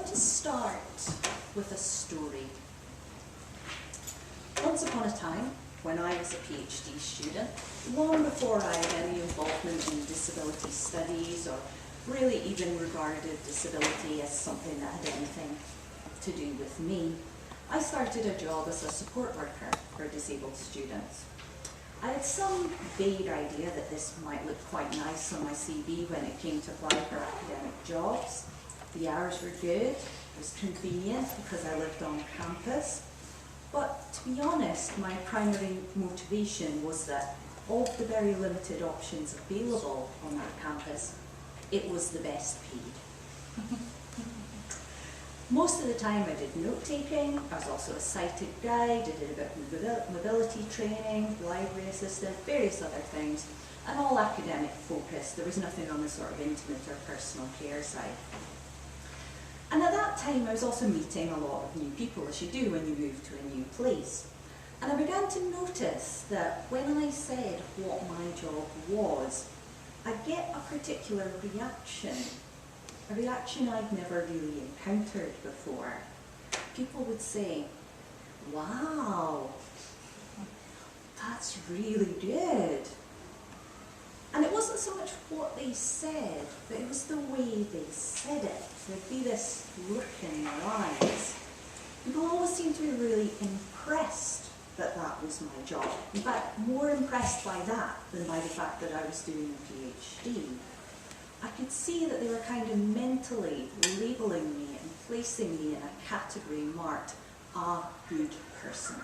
going to start with a story. Once upon a time, when I was a PhD student, long before I had any involvement in disability studies or really even regarded disability as something that had anything to do with me, I started a job as a support worker for disabled students. I had some vague idea that this might look quite nice on my CV when it came to apply for academic jobs. The hours were good, it was convenient because I lived on campus. But to be honest, my primary motivation was that of the very limited options available on that campus, it was the best paid. Most of the time I did note-taking, I was also a sighted guide, I did a bit of mobility training, library assistant, various other things, and all academic focused. There was nothing on the sort of intimate or personal care side. And at that time I was also meeting a lot of new people, as you do when you move to a new place. And I began to notice that when I said what my job was, I'd get a particular reaction. A reaction I'd never really encountered before. People would say, "Wow, that's really good." And it wasn't so much what they said, but it was the way they said it. There'd be this look in their eyes. People always seemed to be really impressed that that was my job. In fact, more impressed by that than by the fact that I was doing a PhD. I could see that they were kind of mentally labeling me and placing me in a category marked a good person.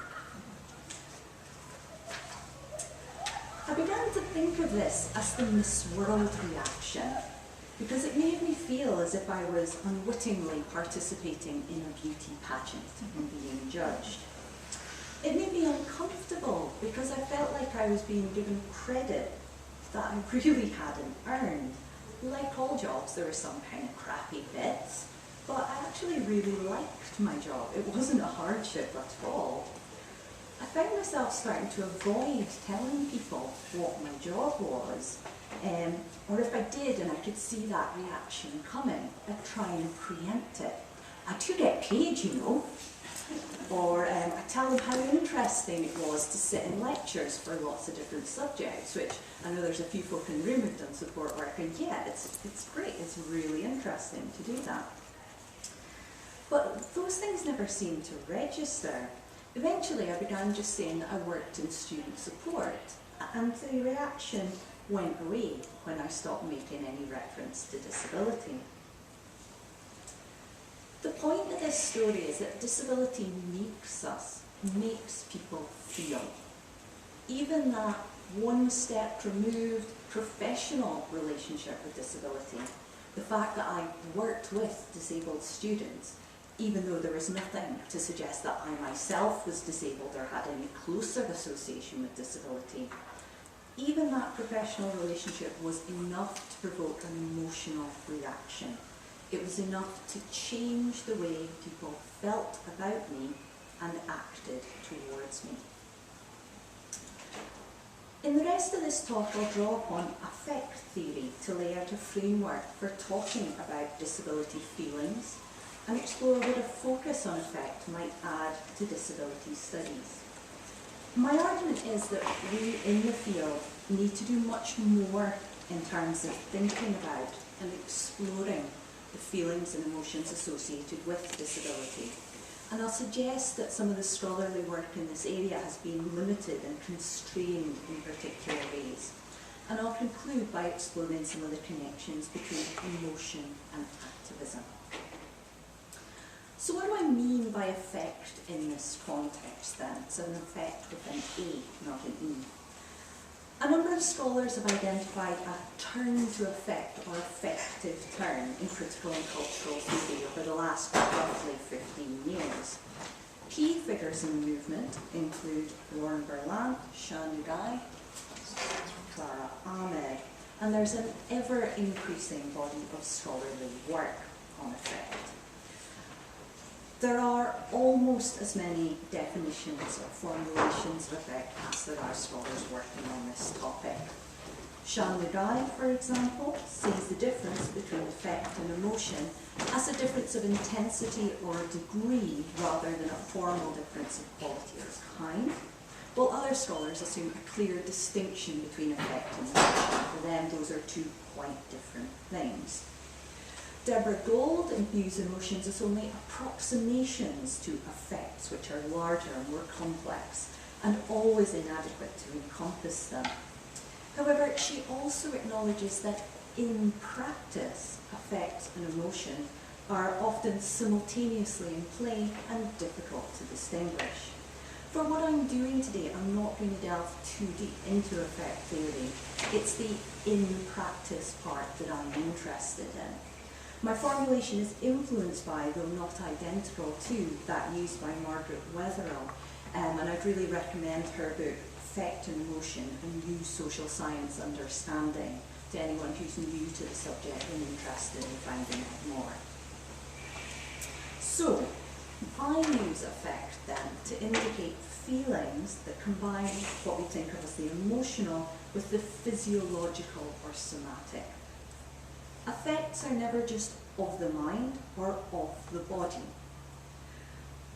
I began to think of this as the Miss World reaction because it made me feel as if I was unwittingly participating in a beauty pageant and being judged. It made me uncomfortable because I felt like I was being given credit that I really hadn't earned. Like all jobs, there were some kind of crappy bits, but I actually really liked my job. It wasn't a hardship at all. I found myself starting to avoid telling people what my job was, or if I did and I could see that reaction coming, I'd try and preempt it. I do get paid, you know. Or I tell them how interesting it was to sit in lectures for lots of different subjects, which I know there's a few folk in the room who've done support work, and yeah, it's great, it's really interesting to do that. But those things never seemed to register. Eventually I began just saying that I worked in student support, and the reaction went away when I stopped making any reference to disability. The point of this story is that disability makes people feel. Even that one step removed professional relationship with disability, the fact that I worked with disabled students, even though there was nothing to suggest that I myself was disabled or had any closer association with disability, even that professional relationship was enough to provoke an emotional reaction. It was enough to change the way people felt about me and acted towards me. In the rest of this talk, I'll draw upon affect theory to lay out a framework for talking about disability feelings and explore what a focus on affect might add to disability studies. My argument is that we in the field need to do much more in terms of thinking about and exploring the feelings and emotions associated with disability. And I'll suggest that some of the scholarly work in this area has been limited and constrained in particular ways. And I'll conclude by exploring some of the connections between emotion and activism. So what do I mean by affect in this context then? It's an affect with an A, not an E. A number of scholars have identified a turn to affect or affective turn in critical and cultural theory over the last roughly 15 years. Key figures in the movement include Lauren Berlant, Sian Guy, Clara Ahmed, and there's an ever-increasing body of scholarly work on affect. There are almost as many definitions or formulations of affect as there are scholars working on this topic. Sian Guy, for example, sees the difference between affect and emotion as a difference of intensity or degree rather than a formal difference of quality or kind, while other scholars assume a clear distinction between effect and emotion. For them, those are two quite different things. Deborah Gold views emotions as only approximations to effects, which are larger and more complex, and always inadequate to encompass them. However, she also acknowledges that in practice, affect and emotion are often simultaneously in play and difficult to distinguish. For what I'm doing today, I'm not going to delve too deep into affect theory. It's the in-practice part that I'm interested in. My formulation is influenced by, though not identical to, that used by Margaret Wetherell, and I'd really recommend her book, Affect and Emotion, a New Social Science Understanding, to anyone who's new to the subject and interested in finding out more. So, I use affect then to indicate feelings that combine what we think of as the emotional with the physiological or somatic. Affects are never just of the mind or of the body.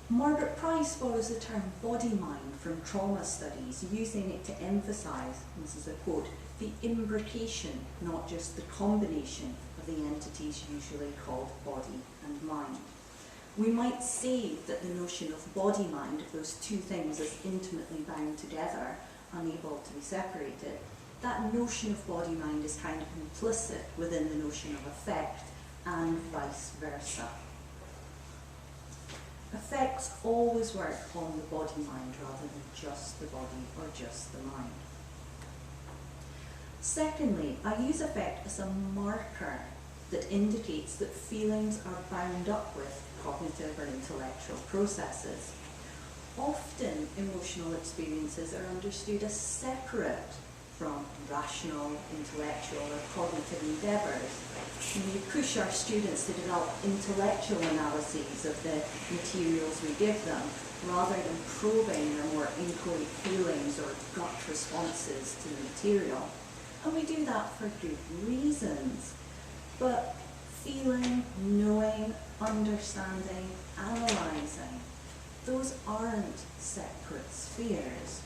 Margaret Price borrows the term body-mind from trauma studies, using it to emphasise, and this is a quote, the imbrication, not just the combination of the entities usually called body and mind. We might say that the notion of body-mind, of those two things as intimately bound together, unable to be separated, that notion of body-mind is kind of implicit within the notion of affect, and vice versa. Affects always work on the body-mind rather than just the body or just the mind. Secondly, I use affect as a marker that indicates that feelings are bound up with cognitive or intellectual processes. Often, emotional experiences are understood as separate from rational, intellectual, or cognitive endeavours. And we push our students to develop intellectual analyses of the materials we give them, rather than probing their more inchoate feelings or gut responses to the material. And we do that for good reasons. But feeling, knowing, understanding, analysing, those aren't separate spheres.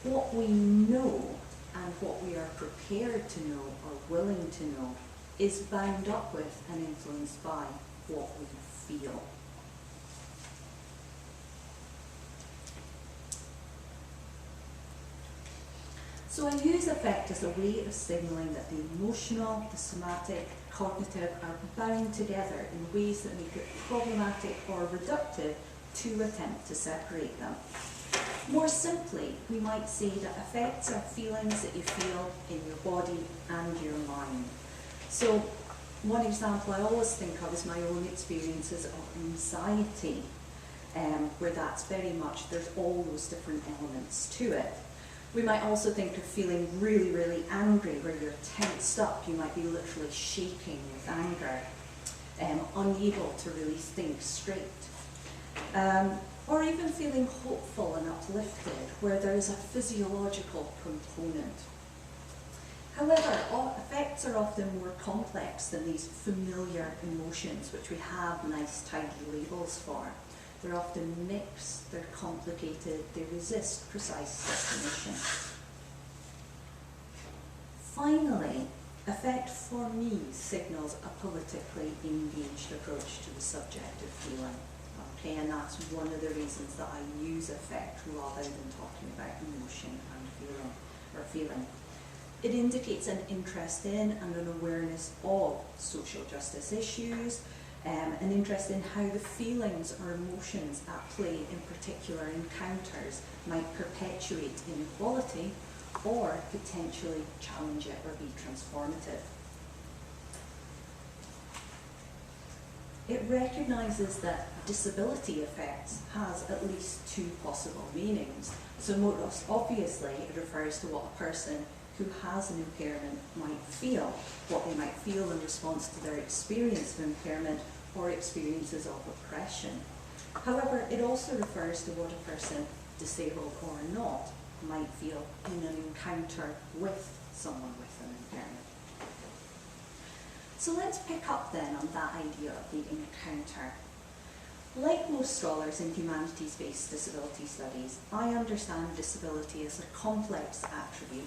What we know and what we are prepared to know or willing to know is bound up with and influenced by what we feel. So I use affect as a way of signalling that the emotional, the somatic, cognitive are bound together in ways that make it problematic or reductive to attempt to separate them. More simply, we might say that affects are feelings that you feel in your body and your mind. So one example I always think of is my own experiences of anxiety, where that's very much, there's all those different elements to it. We might also think of feeling really, really angry, where you're tensed up, you might be literally shaking with anger, unable to really think straight. Or even feeling hopeful and uplifted, where there is a physiological component. However, affects are often more complex than these familiar emotions, which we have nice, tidy labels for. They're often mixed, they're complicated, they resist precise definition. Finally, affect for me signals a politically engaged approach to the subject of feeling. Okay, and that's one of the reasons that I use affect rather than talking about emotion and feeling. It indicates an interest in and an awareness of social justice issues, an interest in how the feelings or emotions at play in particular encounters might perpetuate inequality or potentially challenge it or be transformative. It recognises that disability affects has at least two possible meanings. So most obviously it refers to what a person who has an impairment might feel, what they might feel in response to their experience of impairment or experiences of oppression. However, it also refers to what a person, disabled or not, might feel in an encounter with someone with an impairment. So let's pick up then on that idea of the encounter. Like most scholars in humanities-based disability studies, I understand disability as a complex attribute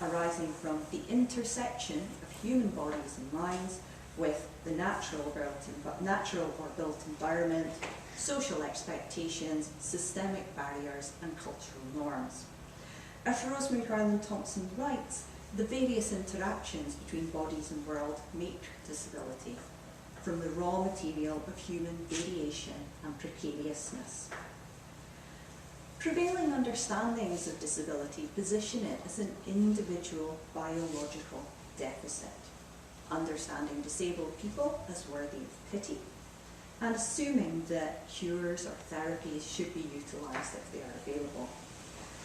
arising from the intersection of human bodies and minds with the natural or built environment, social expectations, systemic barriers, and cultural norms. As Rosemary Garland-Thompson writes, the various interactions between bodies and world make disability, from the raw material of human variation and precariousness. Prevailing understandings of disability position it as an individual biological deficit, understanding disabled people as worthy of pity, and assuming that cures or therapies should be utilised if they are available.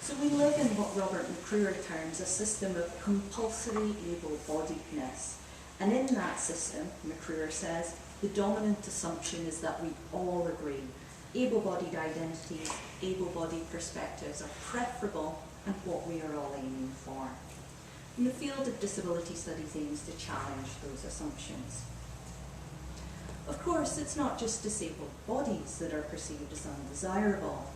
So we live in what Robert McClure terms a system of compulsory able-bodiedness. And in that system, McClure says, the dominant assumption is that we all agree able-bodied identities, able-bodied perspectives are preferable and what we are all aiming for. And the field of disability studies aims to challenge those assumptions. Of course, it's not just disabled bodies that are perceived as undesirable.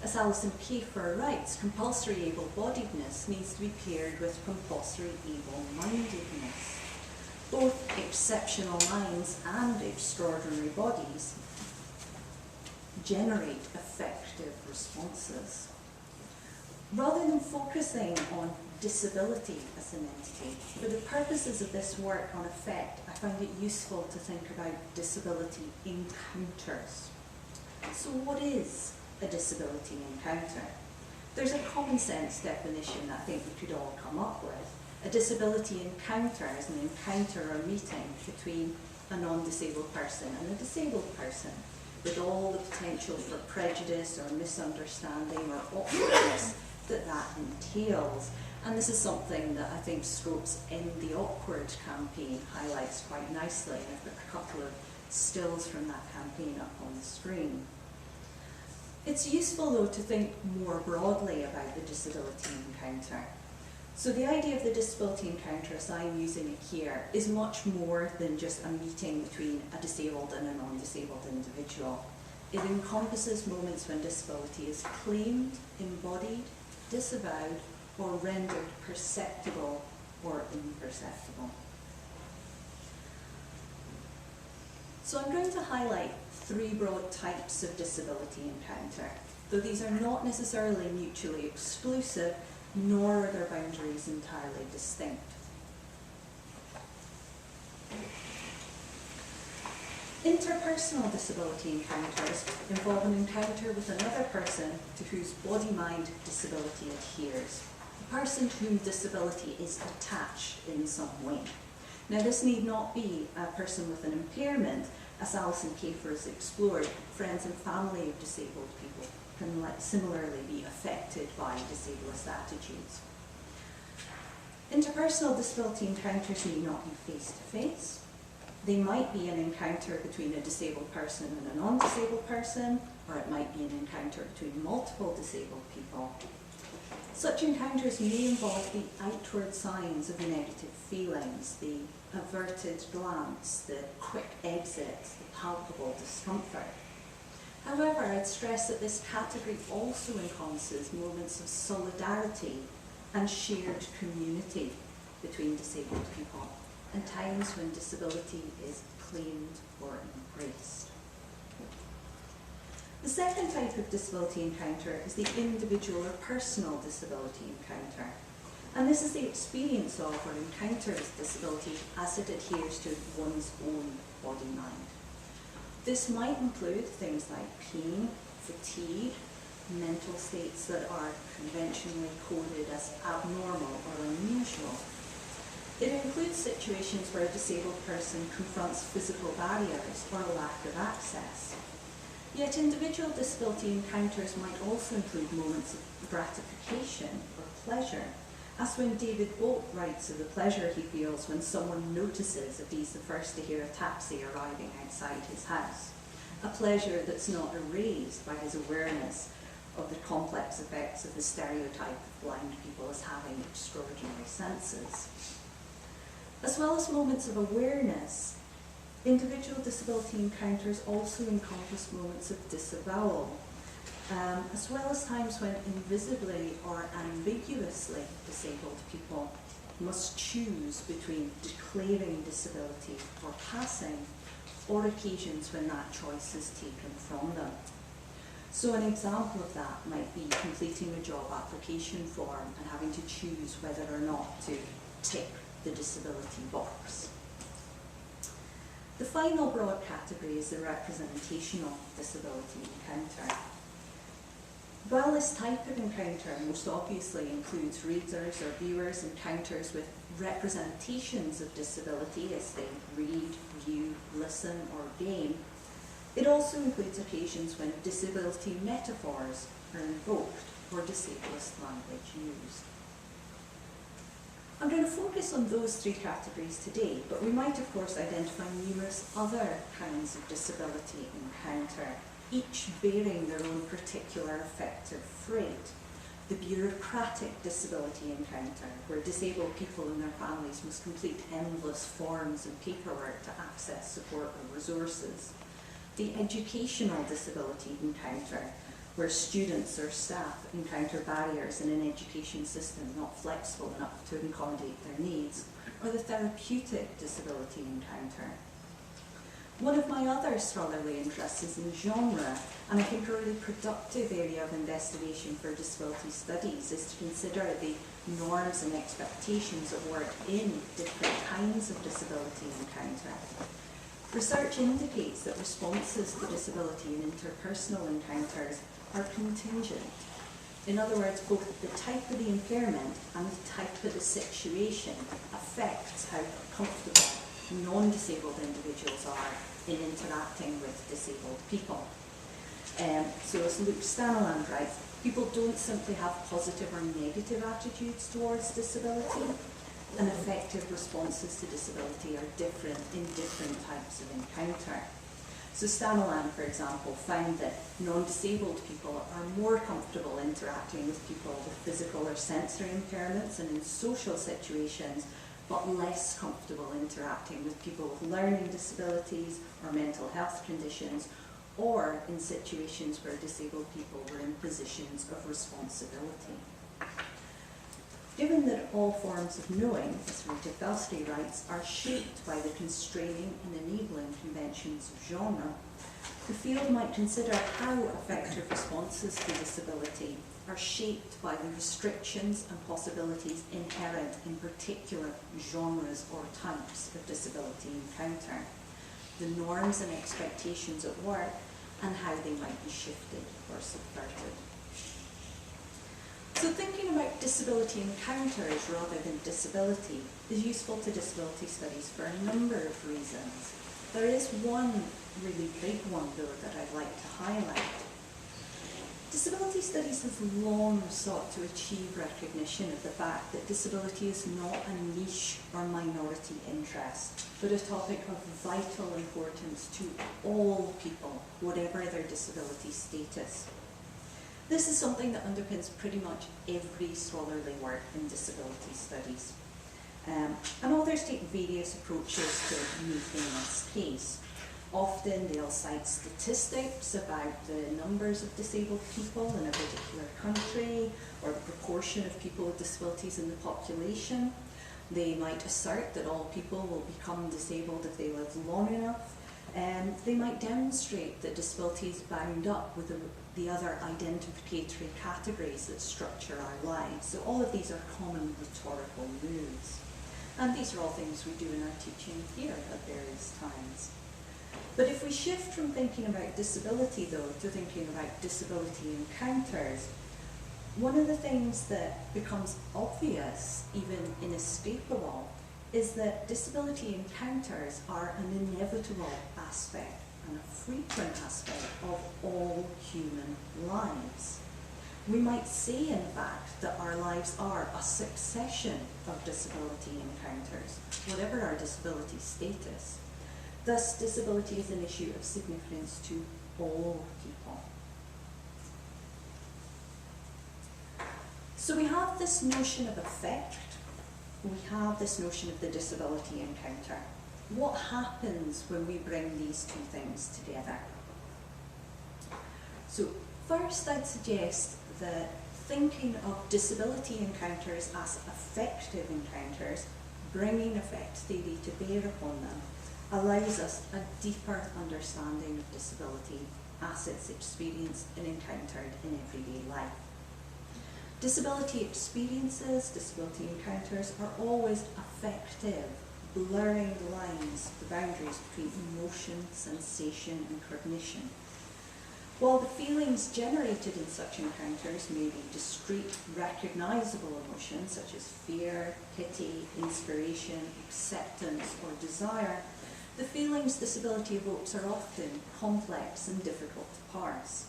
As Alison Kafer writes, compulsory able-bodiedness needs to be paired with compulsory able-mindedness. Both exceptional minds and extraordinary bodies generate effective responses. Rather than focusing on disability as an entity, for the purposes of this work on effect, I find it useful to think about disability encounters. So what is a disability encounter? There's a common sense definition that I think we could all come up with. A disability encounter is an encounter or meeting between a non-disabled person and a disabled person, with all the potential for prejudice or misunderstanding or awkwardness that entails. And this is something that I think Scopes in the Awkward campaign highlights quite nicely. And I've got a couple of stills from that campaign up on the screen. It's useful, though, to think more broadly about the disability encounter. So the idea of the disability encounter, as I'm using it here, is much more than just a meeting between a disabled and a non-disabled individual. It encompasses moments when disability is claimed, embodied, disavowed, or rendered perceptible or imperceptible. So I'm going to highlight three broad types of disability encounter, though these are not necessarily mutually exclusive, nor are their boundaries entirely distinct. Interpersonal disability encounters involve an encounter with another person to whose body-mind disability adheres, a person to whom disability is attached in some way. Now, this need not be a person with an impairment. As Alison Kafer has explored, friends and family of disabled people can similarly be affected by disablest attitudes. Interpersonal disability encounters need not be face-to-face. They might be an encounter between a disabled person and a non-disabled person, or it might be an encounter between multiple disabled people. Such encounters may involve the outward signs of negative feelings, the averted glance, the quick exit, the palpable discomfort. However, I'd stress that this category also encompasses moments of solidarity and shared community between disabled people, and times when disability is claimed or embraced. The second type of disability encounter is the individual or personal disability encounter. And this is the experience of or encounter with disability as it adheres to one's own body-mind. This might include things like pain, fatigue, mental states that are conventionally coded as abnormal or unusual. It includes situations where a disabled person confronts physical barriers or a lack of access. Yet individual disability encounters might also include moments of gratification or pleasure, as when David Bolt writes of the pleasure he feels when someone notices if he's the first to hear a taxi arriving outside his house, a pleasure that's not erased by his awareness of the complex effects of the stereotype of blind people as having extraordinary senses. As well as moments of awareness, individual disability encounters also encompass moments of disavowal, as well as times when invisibly or ambiguously disabled people must choose between declaring disability or passing, or occasions when that choice is taken from them. So an example of that might be completing a job application form and having to choose whether or not to tick the disability box. The final broad category is the representational disability encounter. While this type of encounter most obviously includes readers or viewers' encounters with representations of disability as they read, view, listen, or game, it also includes occasions when disability metaphors are invoked or disableist language used. I'm going to focus on those three categories today, but we might of course identify numerous other kinds of disability encounter, each bearing their own particular affective freight. The bureaucratic disability encounter, where disabled people and their families must complete endless forms and paperwork to access support or resources. The educational disability encounter, where students or staff encounter barriers in an education system not flexible enough to accommodate their needs. Or the therapeutic disability encounter. One of my other scholarly interests is in genre, and I think a really productive area of investigation for disability studies is to consider the norms and expectations at work in different kinds of disability encounter. Research indicates that responses to disability in interpersonal encounters are contingent. In other words, both the type of the impairment and the type of the situation affects how comfortable non-disabled individuals are in interacting with disabled people. So as Luke Staniland writes, people don't simply have positive or negative attitudes towards disability, and effective responses to disability are different in different types of encounter. So Staniland, for example, found that non-disabled people are more comfortable interacting with people with physical or sensory impairments and in social situations, but less comfortable interacting with people with learning disabilities or mental health conditions, or in situations where disabled people were in positions of responsibility. Given that all forms of knowing, as Rita Felsky writes, are shaped by the constraining and enabling conventions of genre, the field might consider how effective responses to disability are shaped by the restrictions and possibilities inherent in particular genres or types of disability encounter, the norms and expectations at work, and how they might be shifted or subverted. So thinking about disability encounters rather than disability is useful to disability studies for a number of reasons. There is one really big one, though, that I'd like to highlight. Disability studies has long sought to achieve recognition of the fact that disability is not a niche or minority interest, but a topic of vital importance to all people, whatever their disability status. This is something that underpins pretty much every scholarly work in disability studies. And authors take various approaches to making this case. Often they'll cite statistics about the numbers of disabled people in a particular country, or the proportion of people with disabilities in the population. They might assert that all people will become disabled if they live long enough. And they might demonstrate that disability is bound up with the other identificatory categories that structure our lives. So all of these are common rhetorical moves. And these are all things we do in our teaching here at various times. But if we shift from thinking about disability, though, to thinking about disability encounters, one of the things that becomes obvious, even inescapable, is that disability encounters are an inevitable aspect and a frequent aspect of all human lives. We might say, in fact, that our lives are a succession of disability encounters, whatever our disability status. Thus, disability is an issue of significance to all people. So we have this notion of affect, we have this notion of the disability encounter. What happens when we bring these two things together? So first, I'd suggest that thinking of disability encounters as affective encounters, bringing affect theory to bear upon them, allows us a deeper understanding of disability as it's experienced and encountered in everyday life. Disability experiences, disability encounters are always affective, blurring the lines, the boundaries between emotion, sensation and cognition. While the feelings generated in such encounters may be discrete, recognisable emotions such as fear, pity, inspiration, acceptance or desire, the feelings disability evokes are often complex and difficult to parse.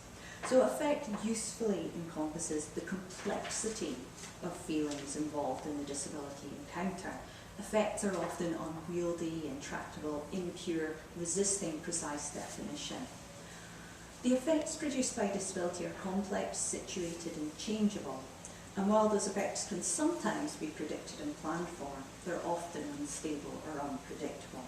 So affect usefully encompasses the complexity of feelings involved in the disability encounter. Affects are often unwieldy, intractable, impure, resisting precise definition. The effects produced by disability are complex, situated and changeable, and while those effects can sometimes be predicted and planned for, they're often unstable or unpredictable.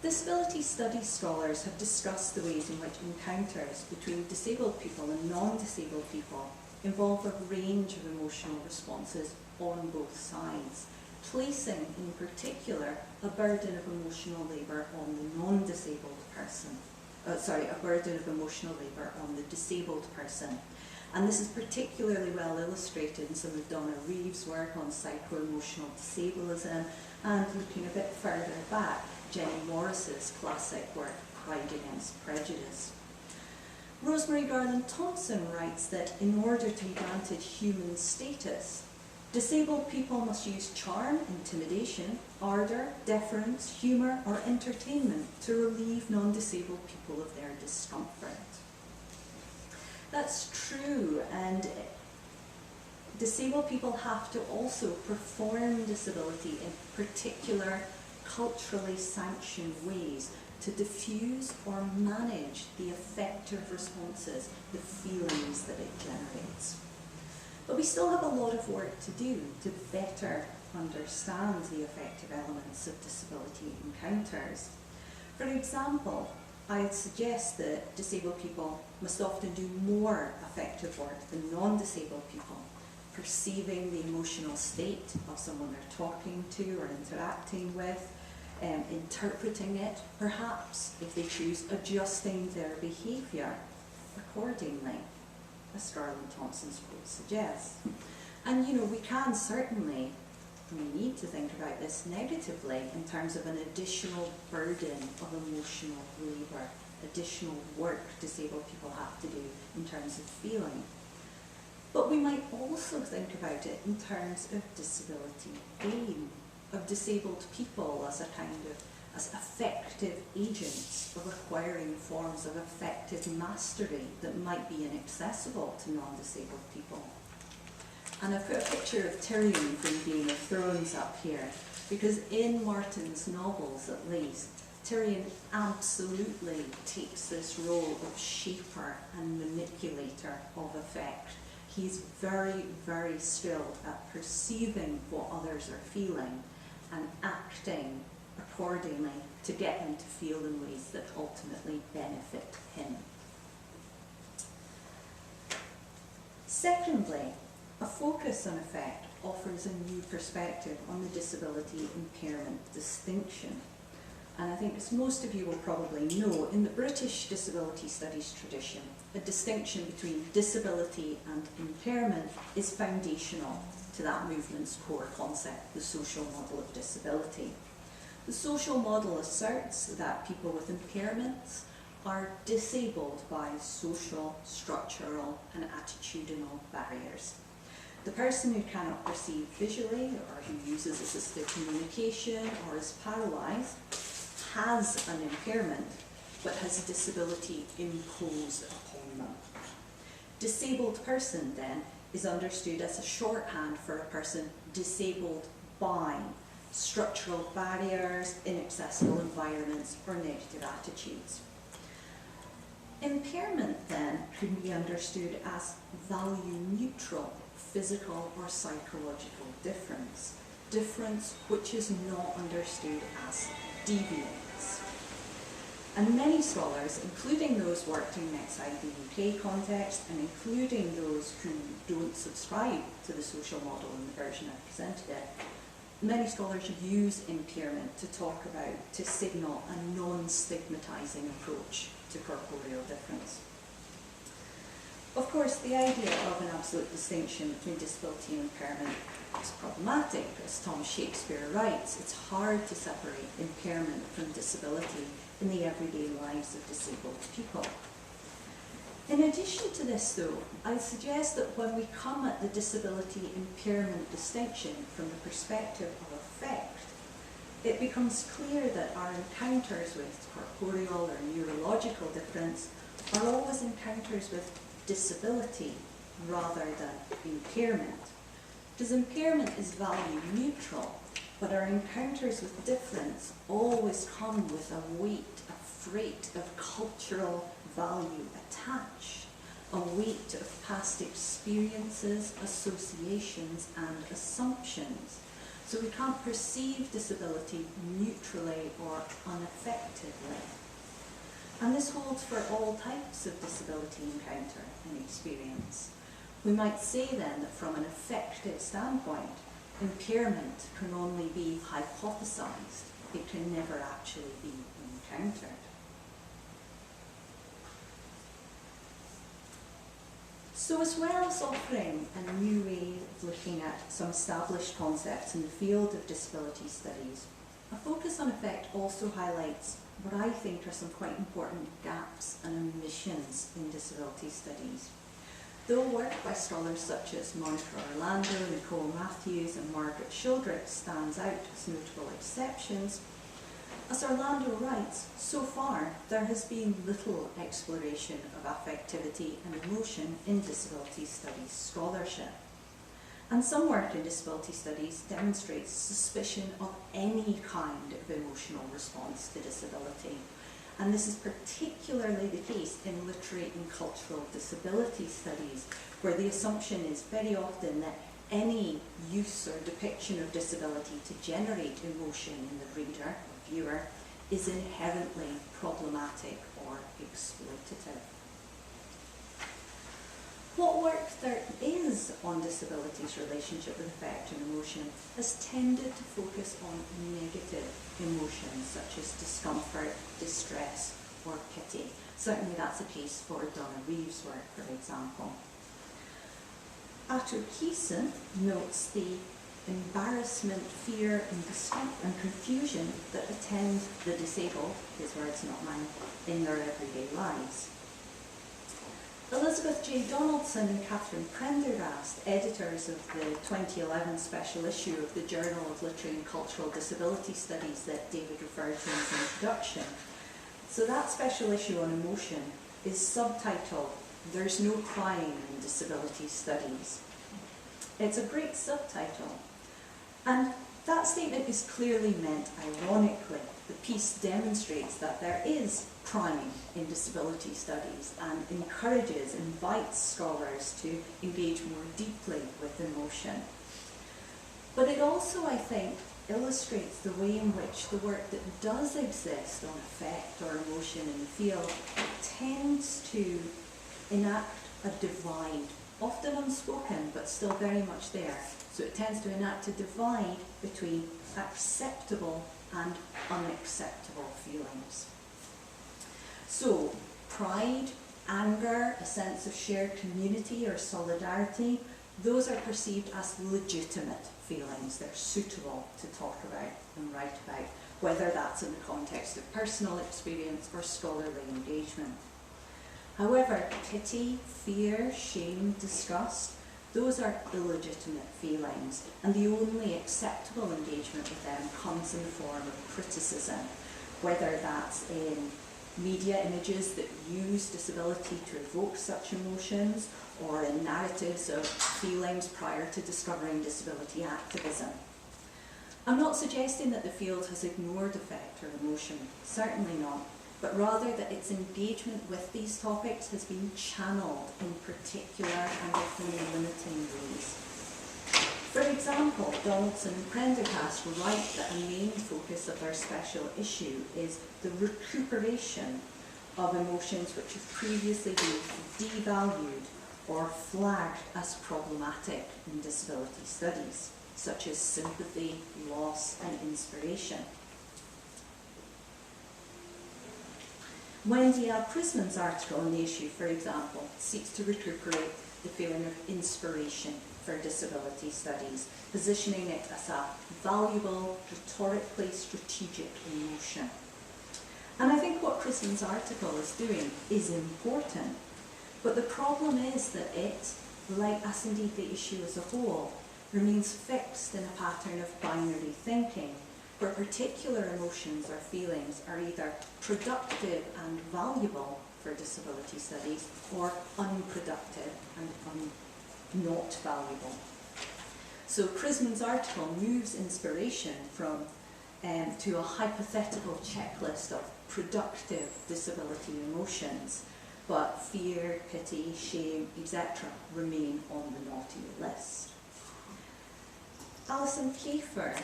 Disability studies scholars have discussed the ways in which encounters between disabled people and non-disabled people involve a range of emotional responses on both sides, placing in particular a burden of emotional labour on the non-disabled person. A burden of emotional labour on the disabled person. And this is particularly well illustrated in some of Donna Reeves' work on psycho-emotional disablism, and looking a bit further back, Jenny Morris's classic work, Pride Against Prejudice. Rosemary Garland Thompson writes that in order to be granted human status, disabled people must use charm, intimidation, ardour, deference, humour or entertainment to relieve non-disabled people of their discomfort. That's true, and disabled people have to also perform disability in particular culturally sanctioned ways to diffuse or manage the affective responses, the feelings that it generates. But we still have a lot of work to do to better understand the affective elements of disability encounters. For example, I'd suggest that disabled people must often do more affective work than non-disabled people, perceiving the emotional state of someone they're talking to or interacting with, interpreting it, perhaps, if they choose, adjusting their behaviour accordingly, as Garland Thompson's quote suggests. And we can certainly, we need to think about this negatively in terms of an additional burden of emotional labour, additional work disabled people have to do in terms of feeling. But we might also think about it in terms of disability gain, of disabled people as as affective agents of acquiring forms of affective mastery that might be inaccessible to non-disabled people. And I've put a picture of Tyrion from Game of Thrones up here, because in Martin's novels at least, Tyrion absolutely takes this role of shaper and manipulator of affect. He's very, very skilled at perceiving what others are feeling and acting accordingly to get them to feel in ways that ultimately benefit him. Secondly, a focus on affect offers a new perspective on the disability impairment distinction. And I think, as most of you will probably know, in the British disability studies tradition, a distinction between disability and impairment is foundational to that movement's core concept, the social model of disability. The social model asserts that people with impairments are disabled by social, structural and attitudinal barriers. The person who cannot perceive visually or who uses assistive communication or is paralysed has an impairment but has a disability imposed upon them. Disabled person then is understood as a shorthand for a person disabled by structural barriers, inaccessible environments or negative attitudes. Impairment then can be understood as value-neutral physical or psychological difference, difference which is not understood as deviance. And many scholars, including those working outside the UK context and including those who don't subscribe to the social model in the version I presented it, many scholars use impairment to talk about, to signal a non-stigmatizing approach to corporeal difference. Of course, the idea of an absolute distinction between disability and impairment is problematic. As Thomas Shakespeare writes, it's hard to separate impairment from disability in the everyday lives of disabled people. In addition to this, though, I suggest that when we come at the disability impairment distinction from the perspective of affect, it becomes clear that our encounters with corporeal or neurological difference are always encounters with disability rather than impairment. Because impairment is value neutral, but our encounters with difference always come with a weight, a freight of cultural value attached, a weight of past experiences, associations, and assumptions. So we can't perceive disability neutrally or unaffectedly. And this holds for all types of disability encounter and experience. We might say then that from an affective standpoint, impairment can only be hypothesized. It can never actually be encountered. So as well as offering a new way of looking at some established concepts in the field of disability studies, a focus on affect also highlights what I think are some quite important gaps and omissions in disability studies. Though work by scholars such as Monica Orlando, Nicole Matthews and Margaret Shildrick stands out as notable exceptions, as Orlando writes, so far there has been little exploration of affectivity and emotion in disability studies scholarship. And some work in disability studies demonstrates suspicion of any kind of emotional response to disability. And this is particularly the case in literary and cultural disability studies, where the assumption is very often that any use or depiction of disability to generate emotion in the reader or viewer is inherently problematic or exploitative. What work there is on disability's relationship with affect and emotion has tended to focus on negative emotions such as discomfort, distress, or pity. Certainly that's the case for Donna Reeves' work, for example. Atto Keeson notes the embarrassment, fear, and confusion that attend the disabled, his words not mine, in their everyday lives. Elizabeth J. Donaldson and Catherine Prendergast, editors of the 2011 special issue of the Journal of Literary and Cultural Disability Studies that David referred to in his introduction. So that special issue on emotion is subtitled, "There's No Crying in Disability Studies." It's a great subtitle. And that statement is clearly meant ironically. The piece demonstrates that there is crying in disability studies and encourages, invites scholars to engage more deeply with emotion. But it also, I think, illustrates the way in which the work that does exist on affect or emotion in the field tends to enact a divide, often unspoken but still very much there. So it tends to enact a divide between acceptable and unacceptable feelings. So pride, anger, a sense of shared community or solidarity, those are perceived as legitimate feelings. They're suitable to talk about and write about, whether that's in the context of personal experience or scholarly engagement. However, pity, fear, shame, disgust, those are illegitimate feelings, and the only acceptable engagement with them comes in the form of criticism, whether that's in media images that use disability to evoke such emotions, or in narratives of feelings prior to discovering disability activism. I'm not suggesting that the field has ignored affect or emotion, certainly not, but rather that its engagement with these topics has been channeled in particular and often limiting ways. For example, Donaldson and Prendergast write that a main focus of their special issue is the recuperation of emotions which have previously been devalued or flagged as problematic in disability studies, such as sympathy, loss, and inspiration. Wendy L. Chrisman's article on the issue, for example, seeks to recuperate the feeling of inspiration for disability studies, positioning it as a valuable, rhetorically strategic emotion. And I think what Chrisman's article is doing is important, but the problem is that it, like as indeed the issue as a whole, remains fixed in a pattern of binary thinking, where particular emotions or feelings are either productive and valuable for disability studies or unproductive and not valuable. So Chrisman's article moves inspiration from to a hypothetical checklist of productive disability emotions, but fear, pity, shame, etc. remain on the naughty list. Alison Kafer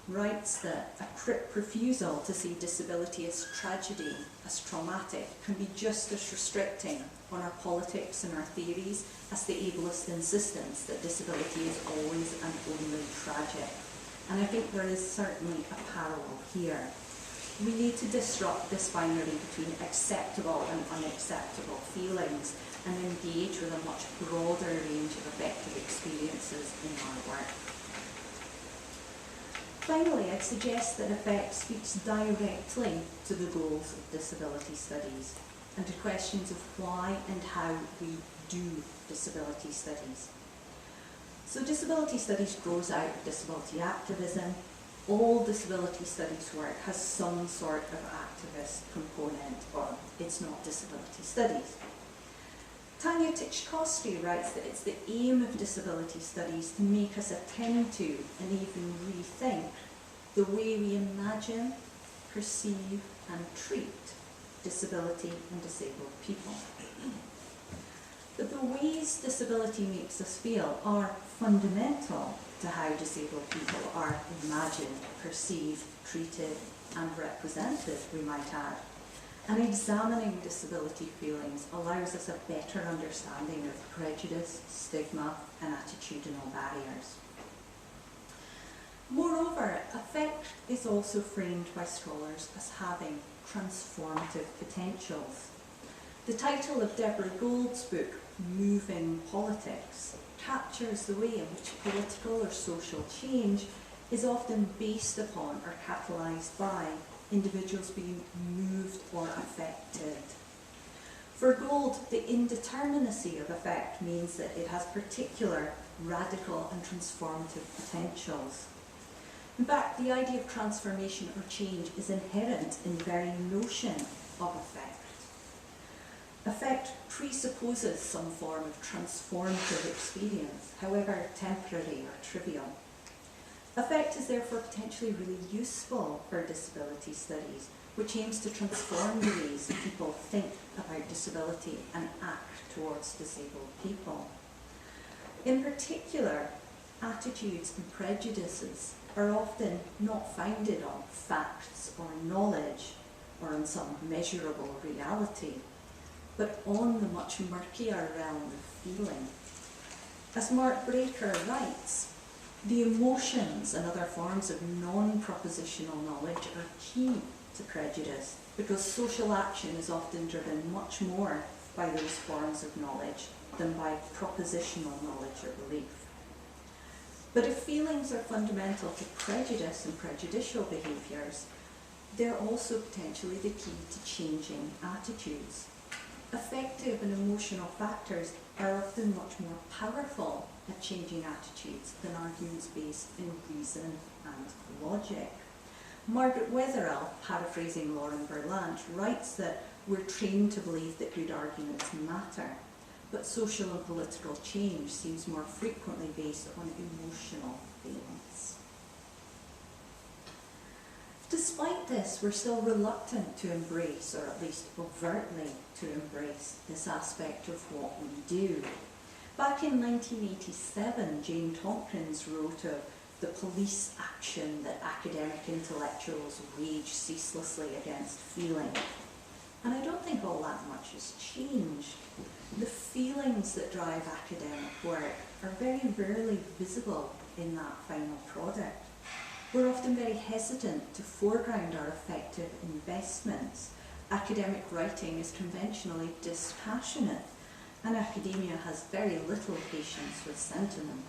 writes that a crypt refusal to see disability as tragedy, as traumatic, can be just as restricting on our politics and our theories as the ableist insistence that disability is always and only tragic. And I think there is certainly a parallel here. We need to disrupt this binary between acceptable and unacceptable feelings and engage with a much broader range of affective experiences in our work. Finally, I'd suggest that affect speaks directly to the goals of disability studies and to questions of why and how we do disability studies. So disability studies grows out of disability activism. All disability studies work has some sort of activist component, or it's not disability studies. Tanya Tichkowski writes that it's the aim of disability studies to make us attend to and even rethink the way we imagine, perceive and treat disability and disabled people. But the ways disability makes us feel are fundamental to how disabled people are imagined, perceived, treated and represented, we might add. And examining disability feelings allows us a better understanding of prejudice, stigma and attitudinal barriers. Moreover, affect is also framed by scholars as having transformative potentials. The title of Deborah Gould's book, Moving Politics, captures the way in which political or social change is often based upon or catalysed by individuals being moved or affected. For Gould, the indeterminacy of affect means that it has particular radical and transformative potentials. In fact, the idea of transformation or change is inherent in the very notion of affect. Affect presupposes some form of transformative experience, however temporary or trivial. Affect is therefore potentially really useful for disability studies, which aims to transform the ways people think about disability and act towards disabled people. In particular, attitudes and prejudices are often not founded on facts or knowledge or on some measurable reality, but on the much murkier realm of feeling. As Mark Breaker writes, the emotions and other forms of non-propositional knowledge are key to prejudice because social action is often driven much more by those forms of knowledge than by propositional knowledge or belief. But if feelings are fundamental to prejudice and prejudicial behaviours, they're also potentially the key to changing attitudes. Affective and emotional factors are often much more powerful at changing attitudes than arguments based in reason and logic. Margaret Wetherell, paraphrasing Lauren Berlant, writes that we're trained to believe that good arguments matter, but social and political change seems more frequently based on emotional feelings. despite this, we're still reluctant to embrace, or at least overtly to embrace, this aspect of what we do. Back in 1987, Jane Tompkins wrote of the police action that academic intellectuals wage ceaselessly against feeling. And I don't think all that much has changed. The feelings that drive academic work are very rarely visible in that final product. We're often very hesitant to foreground our effective investments. Academic writing is conventionally dispassionate, and academia has very little patience with sentiment.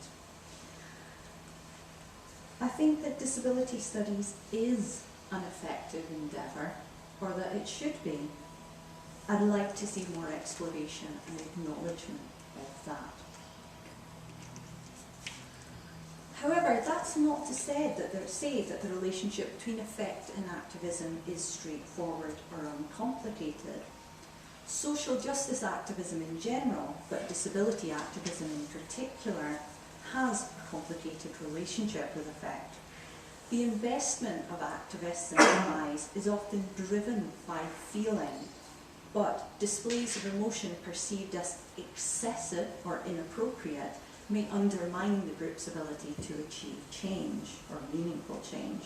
I think that disability studies is an effective endeavour, or that it should be. I'd like to see more exploration and acknowledgement of that. However, that's not to say that the relationship between effect and activism is straightforward or uncomplicated. Social justice activism in general, but disability activism in particular, has a complicated relationship with effect. The investment of activists and allies is often driven by feeling, but displays of emotion perceived as excessive or inappropriate may undermine the group's ability to achieve change or meaningful change.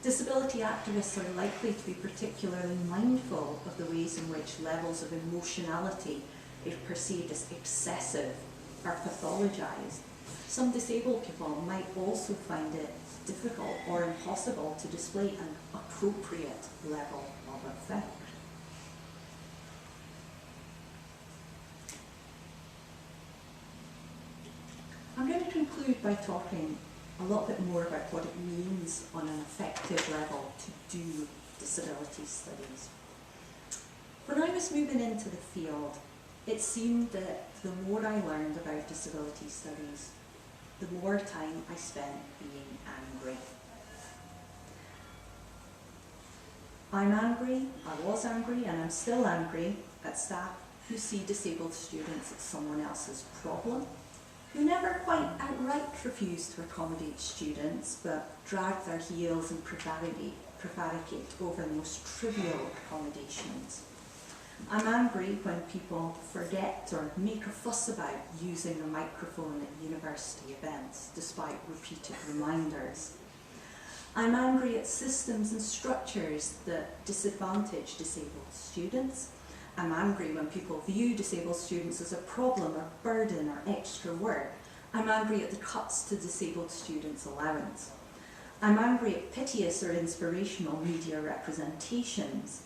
Disability activists are likely to be particularly mindful of the ways in which levels of emotionality, if perceived as excessive, are pathologized. Some disabled people might also find it difficult or impossible to display an appropriate level of affect. I'm going to conclude by talking a little bit more about what it means on an effective level to do disability studies. When I was moving into the field, it seemed that the more I learned about disability studies, the more time I spent being angry. I'm angry, I was angry, and I'm still angry at staff who see disabled students as someone else's problem, who never quite outright refuse to accommodate students, but drag their heels and prevaricate over the most trivial accommodations. I'm angry when people forget or make a fuss about using a microphone at university events, despite repeated reminders. I'm angry at systems and structures that disadvantage disabled students. I'm angry when people view disabled students as a problem or burden or extra work. I'm angry at the cuts to disabled students' allowance. I'm angry at piteous or inspirational media representations.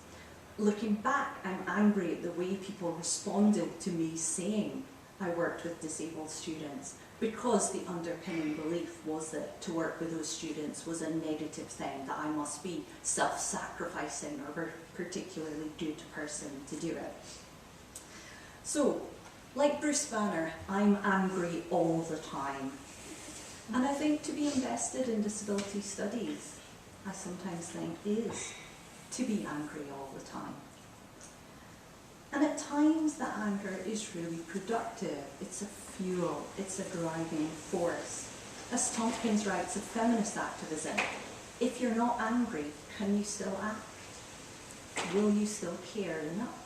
Looking back, I'm angry at the way people responded to me saying I worked with disabled students, because the underpinning belief was that to work with those students was a negative thing, that I must be self-sacrificing or a particularly good person to do it. So, like Bruce Banner, I'm angry all the time. And I think to be invested in disability studies, I sometimes think, is to be angry all the time. And at times that anger is really productive. It's a fuel, it's a driving force. As Tompkins writes of feminist activism, if you're not angry, can you still act? Will you still care enough?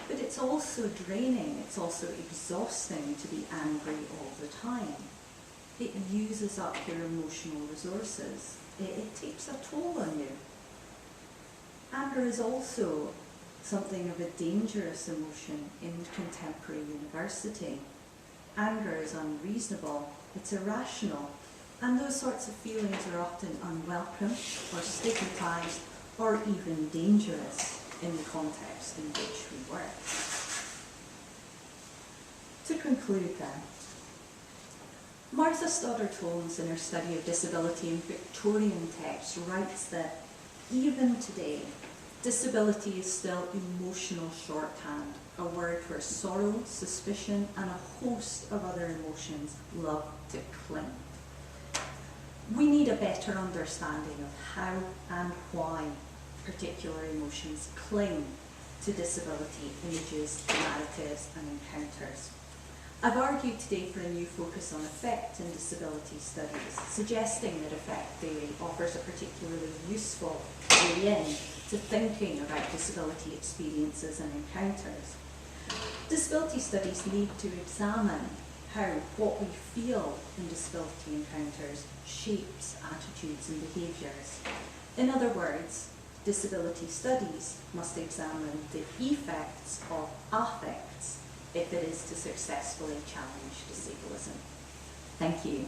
But it's also draining, it's also exhausting to be angry all the time. It uses up your emotional resources. It takes a toll on you. Anger is also something of a dangerous emotion in contemporary university. Anger is unreasonable, it's irrational, and those sorts of feelings are often unwelcome or stigmatized or even dangerous in the context in which we work. To conclude then, Martha Stoddart-Holmes, in her study of disability in Victorian texts, writes that even today, disability is still emotional shorthand, a word where sorrow, suspicion, and a host of other emotions love to cling. We need a better understanding of how and why particular emotions cling to disability images, narratives, and encounters. I've argued today for a new focus on affect in disability studies, suggesting that affect theory offers a particularly useful way in to thinking about disability experiences and encounters. Disability studies need to examine how what we feel in disability encounters shapes attitudes and behaviours. In other words, disability studies must examine the effects of affects if it is to successfully challenge disablism. Thank you.